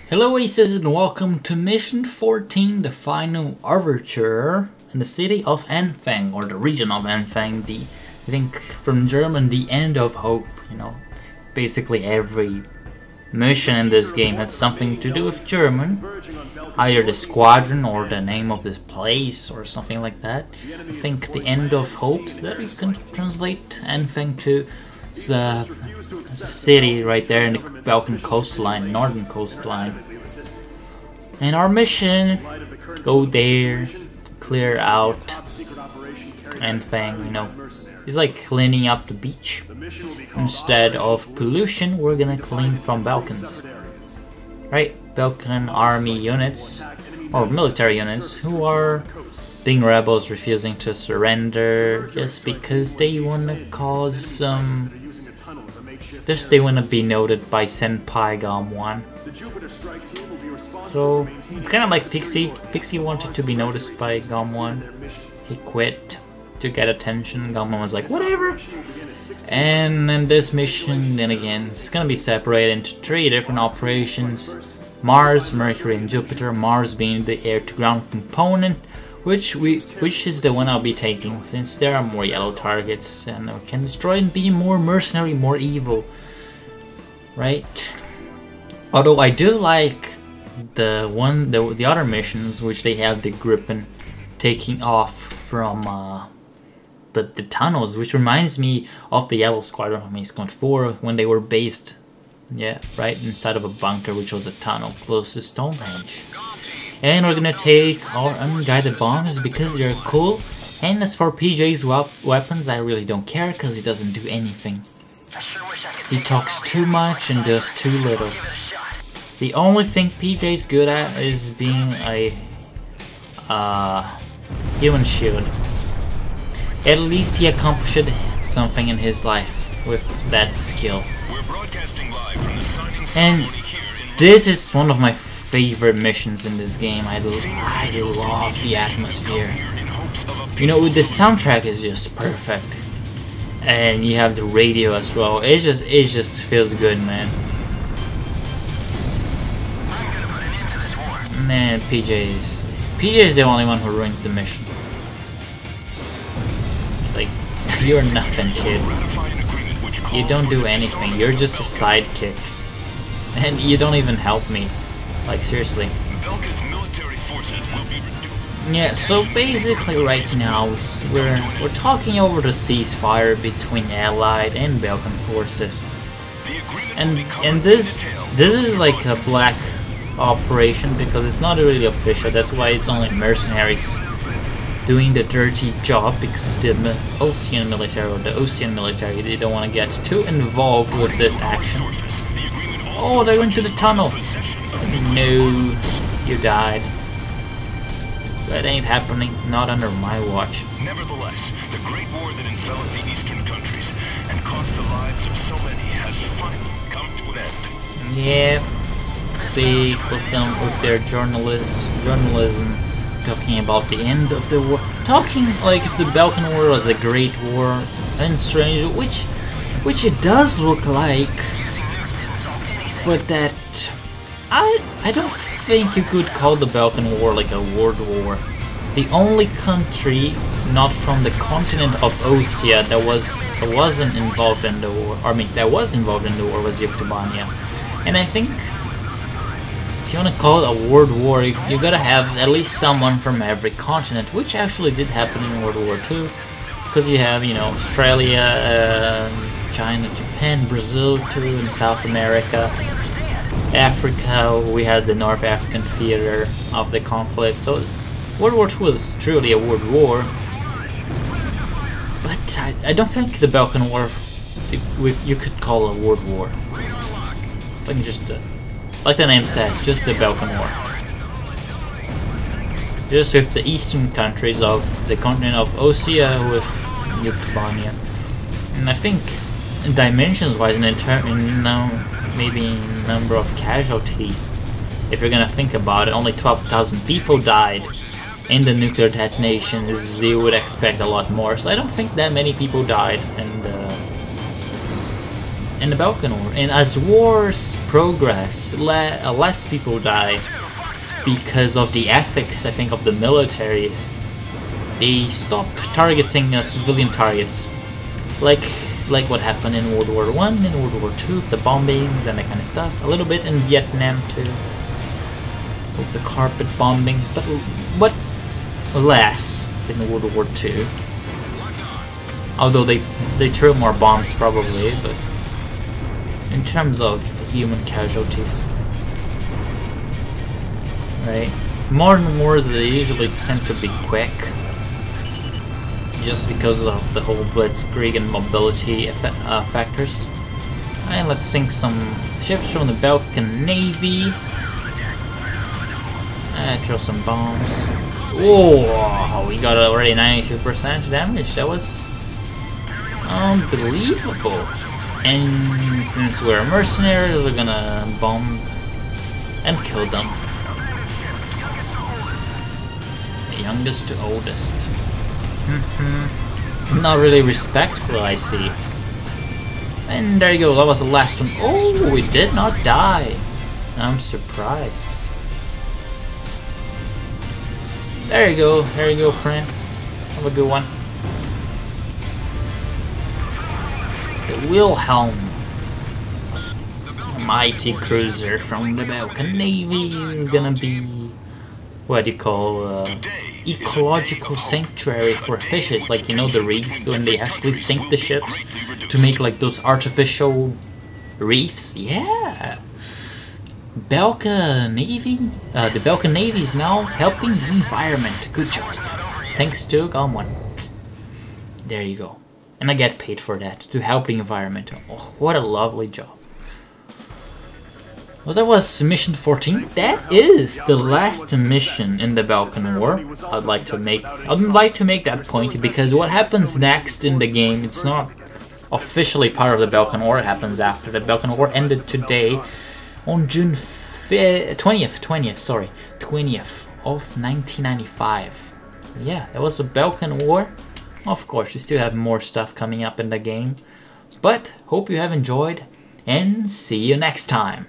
Hello Aces and welcome to Mission 14, the final overture in the city of Anfang, or the region of Anfang, I think from German, the end of hope, you know. Basically every mission in this game has something to do with German, either the squadron or the name of this place or something like that. I think the end of hope, so that we can translate Anfang to the city right there in the Belkan coastline, northern coastline. And our mission, go there, clear out Anfang, you know. It's like cleaning up the beach. Instead of pollution, we're gonna clean from Balkans. Right, Belkan army units, or military units, who are being rebels, refusing to surrender just because they wanna cause they wanna be noted by Senpai Galm 1. So it's kind of like Pixie. Pixie wanted to be noticed by Galm 1. He quit to get attention. Galm 1 was like, whatever. And in this mission, then again, it's gonna be separated into 3 different operations: Mars, Mercury, and Jupiter. Mars being the air-to-ground component, which is the one I'll be taking, since there are more yellow targets and we can destroy and be more mercenary, more evil. Right? Although I do like the other missions, which they have the Gripen taking off from the tunnels, which reminds me of the Yellow Squadron from Ace Combat 4 when they were based, yeah, right inside of a bunker, which was a tunnel close to Stonehenge. And we're gonna take our unguided bombs because they're cool. And as for PJ's weapons, I really don't care because he doesn't do anything. He talks too much and does too little. The only thing PJ's good at is being a human shield. At least he accomplished something in his life with that skill. And this is one of my favorite missions in this game. I love the atmosphere. You know, the soundtrack is just perfect. And you have the radio as well. It just feels good, man. Man, PJ's the only one who ruins the mission. Like, you're nothing, kid. You don't do anything. You're just a sidekick. And you don't even help me. Like, seriously. Yeah, so basically right now we're talking over the ceasefire between Allied and Belkan forces. And this is like a black operation because it's not really official. That's why it's only mercenaries doing the dirty job, because the Ocean military, they don't want to get too involved with this action. Oh, they went to the tunnel. No, you died. That ain't happening, not under my watch. Nevertheless, the great war that enveloped the eastern countries and cost the lives of so many has finally come to an end. Yeah, with their journalism, talking about the end of the war, talking like if the Belkan War was a great war and strange, which it does look like, but that I don't think you could call the Belkan War like a world war. The only country not from the continent of Osia that wasn't involved in the war, that was involved in the war, was Yuktobania. And I think if you want to call it a world war, you gotta have at least someone from every continent, which actually did happen in World War II, because you have, you know, Australia, China, Japan, Brazil too, and South America. Africa, we had the North African theater of the conflict. So World War II was truly a world war, but I don't think the Belkan War you could call a world war. Like like the name says, just the Belkan War. Just with the eastern countries of the continent of Osia with Yuktobania. And I think dimensions-wise, maybe number of casualties, if you're gonna think about it, only 12,000 people died. In the nuclear detonations, you would expect a lot more, so I don't think that many people died, and in the Belkan War. And as wars progress, less people die because of the ethics, I think, of the military. They stop targeting civilian targets, like what happened in World War I, in World War II, with the bombings and that kind of stuff. A little bit in Vietnam too, with the carpet bombing, but less in World War II. Although they threw more bombs probably, but in terms of human casualties, right? Modern wars, they usually tend to be quick, just because of the whole blitzkrieg and mobility factors. And let's sink some ships from the Belkan Navy. Throw some bombs. Oh, we got already 92% damage. That was unbelievable. And since we're mercenaries, we're gonna bomb and kill them. Youngest to oldest. Not really respectful, I see. And there you go, that was the last one. Oh, we did not die. I'm surprised. There you go, friend. Have a good one. The Wilhelm, a mighty cruiser from the Belkan Navy, is gonna be what do you call ecological sanctuary for fishes, like, you know, the reefs, when they actually sink the ships to make like those artificial reefs. Yeah, Belkan Navy, the Belkan Navy is now helping the environment. Good job, thanks to Galm 1. There you go. And I get paid for that, to help the environment. Oh, what a lovely job. Well, that was mission 14. That is the last mission in the Belkan War. I'd like to make that point, because what happens next in the game, it's not officially part of the Belkan War. It happens after. The Belkan War ended today on June 20th of 1995. Yeah, it was a Belkan War. Of course, we still have more stuff coming up in the game, but hope you have enjoyed, and see you next time.